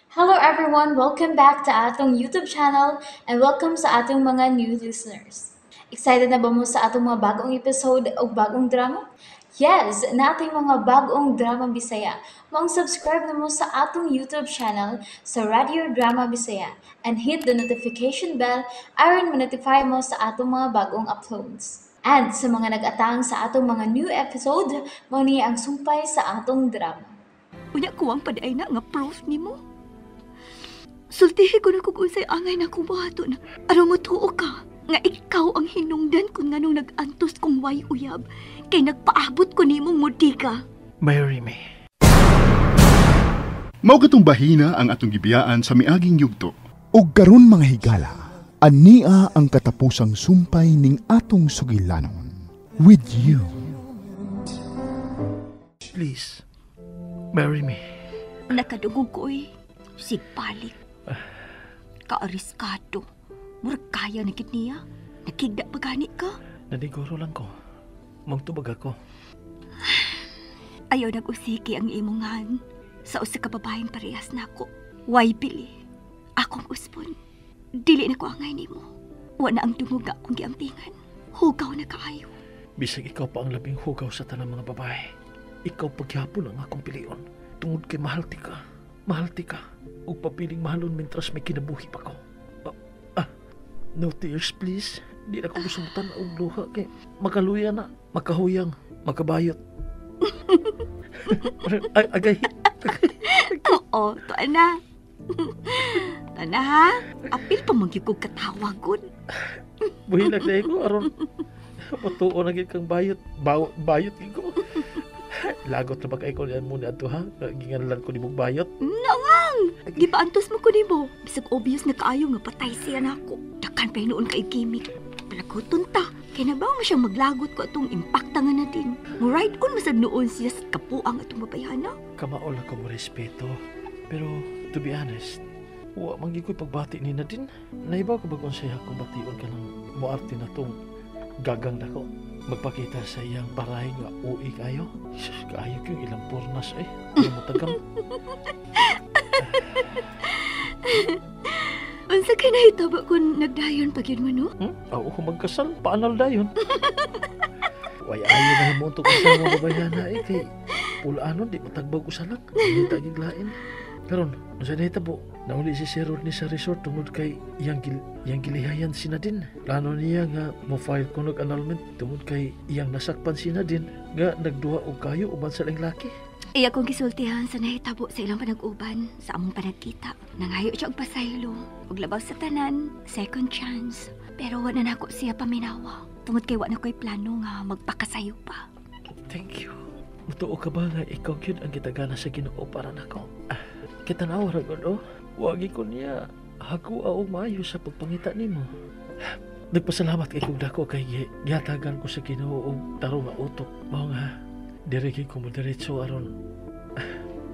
Hello everyone, welcome back to atong YouTube channel and welcome sa atong mga new listeners. Excited na ba mo sa atong mga bagong episode o bagong drama? Yes, na ating mga bagong drama Bisaya. Mag-subscribe na mo sa atong YouTube channel sa Radio Drama Bisaya and hit the notification bell aron ma-notify mo sa atong mga bagong uploads. And sa mga nag-atang sa atong mga new episode, mo ni ang sumpay sa atong drama. Unya ko ang paday na nga proof nimo. Sultihi ko na kung unsay angay na kumato na. Aron mo tuo ka, nga ikaw ang hinungdan kung nganong nag-antos kong way uyab, kay nagpaabot ko nimong mudika. Marry me. Mao katong bahina ang atong gibiyaan sa miaging yugto. Og karon mga higala, ania ang katapusang sumpay ning atong sugilanon. With you. Please, marry me. Nakadungog ko'y sigpalik. Kaariskado. Murag kaya na gid niya. Nakigda pa gani ka. Nadiguro lang ko. Magtubag ako. Ayaw nag-usiki ang imongan. Sa usa ka babaeng parehas nako. Why pili? Akong uspon. Dili na ko angay nimo. Wa na ang dungog akong giampingan. Hugaw na kaayo. Bisag ikaw pa ang labing hugaw sa tanang mga babae. Ikaw paghapon ang akong pilion. Tungod kay mahal ti ka. Mahal ti ka. Ug papiling mahalon mentras may kinabuhi pa ko. No tears please. Di na ko gusto og luha kay makaluya na, makahuyang, makabayot. Agay. Oo, to ana. Ana ha? Apil pa magyud kog katawa gud. Buhilag na ko aron matuo na gid kang bayot. Bayot gid ko. Lagot na ba kay ko yan muna ato ha? Ginganlan ko ni mong bayot. Nangang! Gipaantos mo ko nimo. Bisag obvious na kaayo nga patay siya nako. Dakan pa noon kay gimmick. Palaguton ta. Kaya nabaw mo siyang maglagot ko atong impacta nga na din. Muride on masag noon siya sa kapuang atong babayana. Kamaol ako mo respeto. Pero to be honest, wa man gyud ko pagbati ni Nadine. Naibaw ko ba kung siya kung bation ka ng muarte na tong gagang nako. Magpakita sa iyang baray nga uwi kayo. Jesus, kayo yung ilang pornas eh. Ano mo tagam? Unsa ka na hitaba kung nagdayon pag yun mo, no? Oo, magkasal. Paanal dayon? Way ayo na himunto ko sa mga babayana eh. Kay pulaanon, di matagbaw ko salang. Hindi tagiglain. Karon, nasa nahitabo, nauli si Sir Rodney sa resort tungod kay iyang gilihayan si Nadine. Plano niya nga mo-file kunog annulment tungod kay iyang nasakpan si Nadine nga nagduha og kayo uban sa lang laki. Iya kong gisultihan sa nahitabo sa ilang panag-uban sa among panagkita. Nangayo siya og pasaylo, og labaw sa tanan, second chance. Pero wala na ako siya paminawa. Tungod kay wala na ko'y plano nga magpakasayo pa. Thank you. Mutuo ka ba nga ikaw yun ang gitagana sa Ginoo para nako? Kita na ra gud oh. Wagi ko niya hago og maayo sa pagpangita nimo. Nagpasalamat kay kog dako kay gihatagan ko sa Ginoo og tarong nga utok. Mao nga diri kay ko mo diretso aron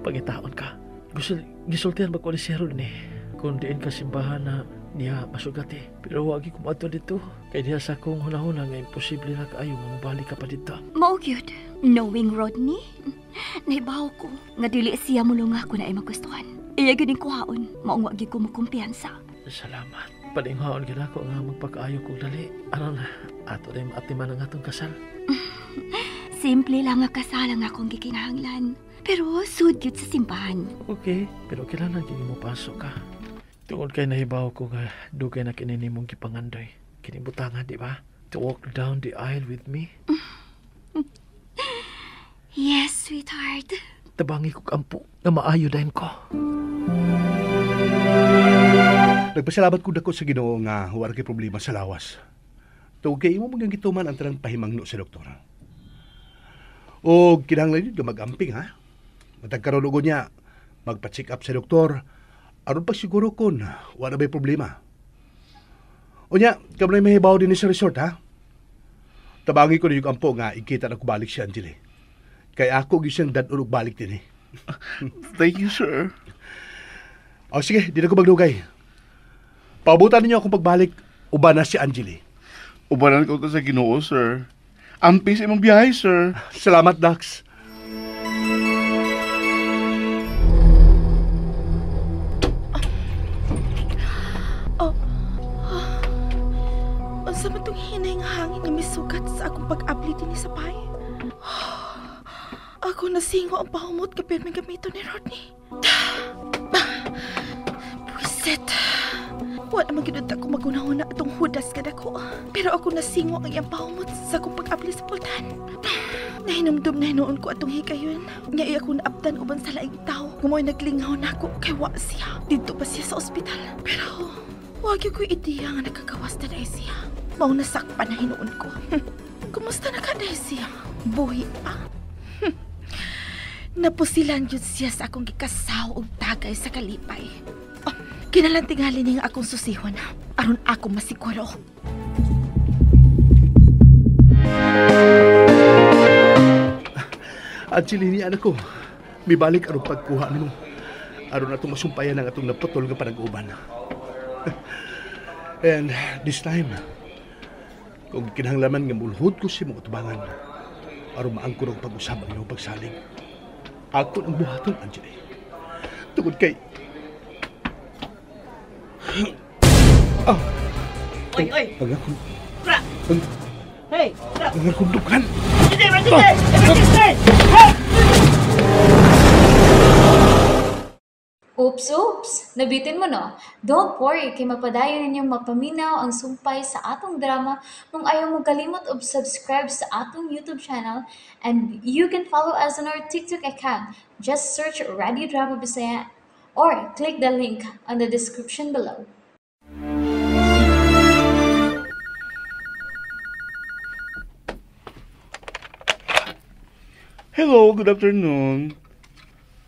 pangitaon ka. Gusto gisultihan ba ko ni Sir ni kung diin ka simbahan na niya masugati. Pero wagi ko maadto dito kay diha sa akong hunahuna nga imposible na kaayo nga mobalik ka pa dito. Mao gyud. Knowing Rodney, naibaw ko nga dili siya mulunga ko na ay magustuhan. Iya gyud ning kuhaon, mao nga gyud ko mo kumpiyansa. Salamat. Palinghaon gid ako nga magpakaayo kog dali. Aron ato rin maatiman ang atong kasal. Simple lang nga kasal ang akong gikinahanglan. Pero sud gyud sa simbahan. Okay, pero kailangan gini mo pasok ka. Tungod kay nahibaw ko nga dugay na kini nimong gipangandoy. Kini butangan, di ba? To walk down the aisle with me. Yes, sweetheart. Tabangi ko kampo nga maayo dahin ko. Nagpasalamat ko dako sa Ginoo nga wala kay problema sa lawas. Tungod kay imo magang gituman ang tanang pahimangno sa doktor. O kinahanglan yun mag-amping ha. Matagkaroon ugo niya, magpa-check up sa doktor. Aron pa siguro kon wala may problema. O niya, kamo na mahibaw din sa resort ha. Tabangi ko na yung ampo nga ikita na ko balik si Angeli. Kaya ako gisang dadurog balik din eh. Thank you, sir. O sige, di na ko magdugay. Paabutan ninyo akong pagbalik, uba na si Angeli. Ubanan ko sa Ginoo, sir. Ampis imong biyahe, sir. Salamat, Dax. sugat sa akong pag-abli din sa pay. Ako nasingo ang pahumot kapag may gamito ni Rodney. Buisit. Wala naman ginunta ko magunahon na itong hudas kada ko. Pero ako nasingo ang iyang pahumot sa akong pag-abli sa pultan. Nahinumdum na hinoon ko atong higayon. Nga ako naabdan uban sa laing tao. Ngamoy naglingaw na ako kay wa siya. Dito pa siya sa ospital. Pero wag ko ideya nga nagkagawas na dahil siya. Mau nasakpan na hinoon ko. Kumusta na ka dahil siya? Buhi pa. Napusilan yun siya sa akong gikasaw o tagay sa kalipay. Oh, kinalantingali niya akong susihon. Aron ako masiguro. Actually, ni anak ko, may balik aron pagkuha nimo. Aron atong masumpayan ang atong naputol nga panag-uban. And this time, kung kinahanglaman nga mulhod ko si mga utubangan, aron maangkor og pag-usab ang iyong pagsalig. Ako ang buhaton, Angeli. Tungod kay... Ah! Oy, oy! Pag-akong... Pra! Hey! Pra! Pag-akong dukan! Emergency! Oops! Nabitin mo no? Don't worry, kay mapadayon ninyong mapaminaw ang sumpay sa atong drama kung ayaw mo kalimot og subscribe sa atong YouTube channel and you can follow us on our TikTok account. Just search Radio Drama Bisaya or click the link on the description below. Hello, good afternoon.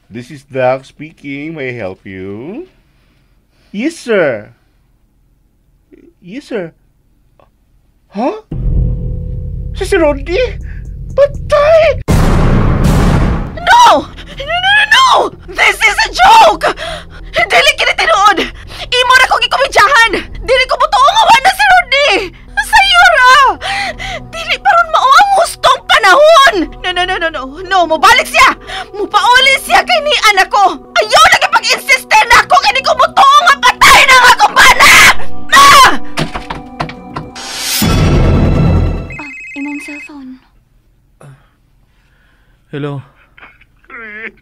This is Doc speaking. May I help you? Yes, sir. Yes, sir. Huh? Si Rodney? Patay! No! No! This is a joke! Dili kini tinuod! Imo na kong ikomedyahan! Dili ko butuong nga na si Rodney! Sayura! Dili paron mao ang hustong panahon! No, mubalik siya! Mupauli siya kay ni anak ko! Ayaw lagi pag-insiste na ako kini ko butuong nga patay na nga akong bana! Imong cellphone. Hello? Chris.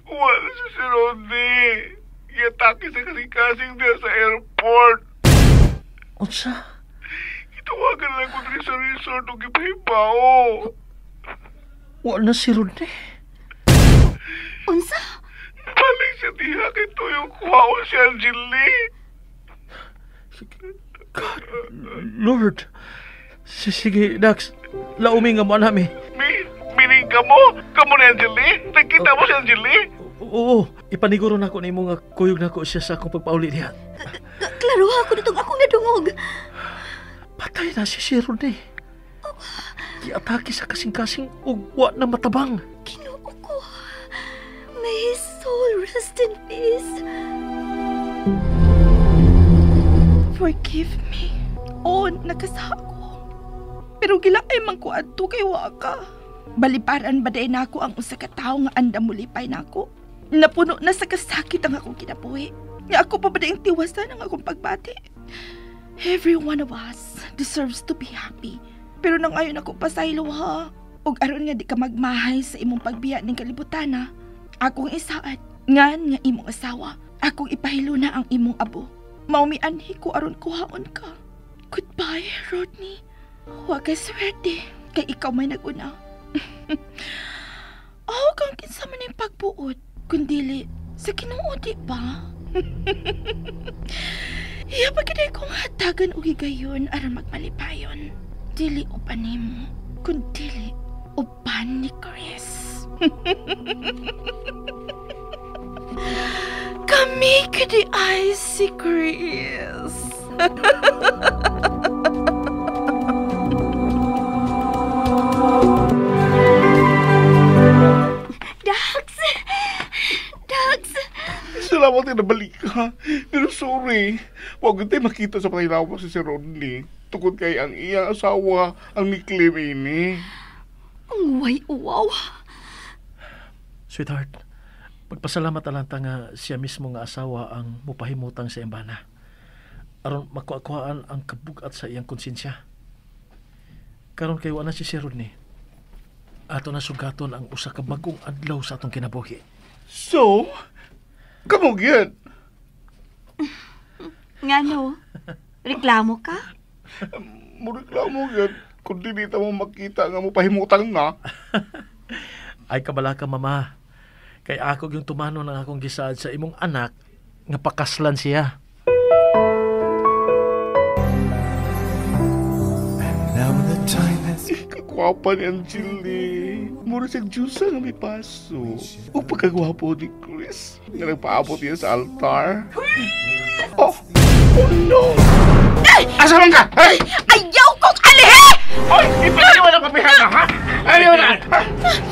Wala si Rodney. Iatake sa kasing-kasing niya sa airport. Unsa? Itawagan lang ko rin sa resort o gipahibao. Wala na si Rodney. Unsa? Balik siya diha kay tuyong kuhaon si Angeli. God, Lord. Sige, Dax. Laumi nga mo nami. Mining ka mo? Kamo ni Angeli? Nakita mo si Angeli? Oo, ipaniguro na ko nimo nga kuyog na ko siya sa akong pagpauli niya. Klaro ako nitong akong nadungog. Patay na si Rodney. Giatake sa kasing-kasing ug wa na matabang. Kinuo ko. May his soul rest in peace. Forgive me. Oo, nagkasa ako. Pero gilaay man ko adto kay Waka. Baliparan ba day nako ang usa ka tawo nga anda mulipay nako? Napuno na sa kasakit ang akong kinabuhi. Nga ako pa ba dayang tiwasan ang akong pagbati? Every one of us deserves to be happy. Pero nang ayon ako pasaylo ha. Og aron nga di ka magmahay sa imong pagbiya ning kalibutan ha. Akong isaad, ngan nga imong asawa. Akong ipahilo na ang imong abo. Maumianhi ko aron kuhaon ka. Goodbye, Rodney. Huwag kay swerte, kay ikaw may naguna. Oh, kang kinsa man yung pagbuot, kundili sa Ginoo di ba? Iya pagkiday kong hatagan o higayon aron magmalipayon. Dili uban nimo, kundili uban ni Chris. Kami kadi ay si Chris. Dax! Salamat na nabalik ka. Pero sorry. Huwag tayo makita sa panginawa si Rodney. Tungkol kay ang iyang asawa ang niklaim ini. Ang wow. Sweetheart, magpasalamat na lang ta nga siya mismo nga asawa ang mupahimutang sa embana. Aron makuha-kuhaan ang kabugat sa iyang konsensya. Karon kay wala si Sir Rodney. Ato na sugaton ang usa ka bagong adlaw sa atong kinabuhi. So, kamo gyud. Ngano? Reklamo ka? Mureklamo gyud kung dili ta mo makita nga mo pahimutang na. Ay kabala ka, mama. Kay ako yung tumano ng akong gisaad sa imong anak nga pakaslan siya. Kagwapa ni Angeli. Mura siyang juice nga may paso. O pagkagwapo ni Chris nga nagpaabot niya sa altar. Oh no! Asa man ka? Hey! Ayaw kong alihe! Oy! Ipagin mo na papihan na, ha? Ayaw na!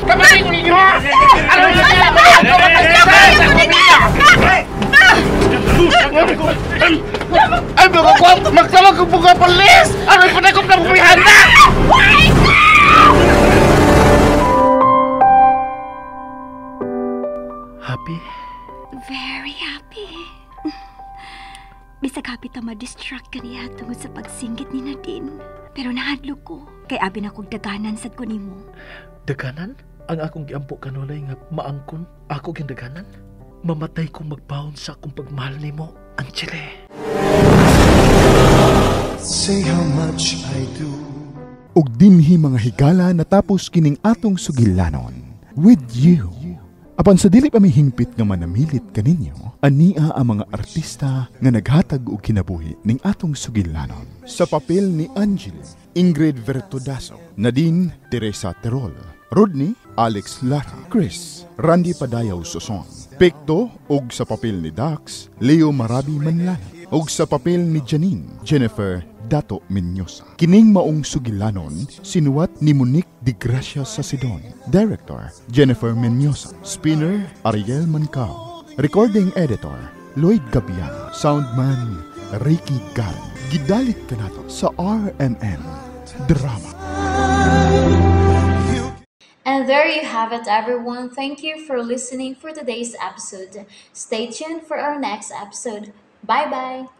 Kapatid ko ninyo, ha? Ano na? Ay, mga kwap! Magtawag ko po ka polis! Ano yung panagkop na papihan na? Happy? Very happy. Bisag happy ta ma-distract ka niya tungod sa pagsinggit ni Nadine. Pero nahadlo ko, kay abi na kong daganan sad ko nimo. Daganan? Ang akong giampo kanulay nga maangkon ako gyud daganan? Mamatay kong magbaon sa akong pagmahal nimo, Angeli. Say how much I do. Ug dinhi mga higala natapos kining atong sugilanon. With you. Apan sa dili pa may hingpit nga manamilit kaninyo, ania ang mga artista nga naghatag og kinabuhi ning atong sugilanon. Sa papel ni Angel, Ingrid Vertudaso, Nadine Teresa Terol, Rodney Alex Lara, Chris Randy Padayaw Soson, Pekto og sa papel ni Dax, Leo Marabi Manlana, og sa papel ni Janine, Jennifer Dato Menyosa. Kining maong sugilanon, sinuwat ni Monique Di Gracia sa Sidon. Director, Jennifer Menyosa. Spinner, Ariel Mancao. Recording Editor, Lloyd Gabian. Soundman, Ricky Gal. Gidalit ka nato sa RMN Drama. And there you have it, everyone. Thank you for listening for today's episode. Stay tuned for our next episode. Bye-bye.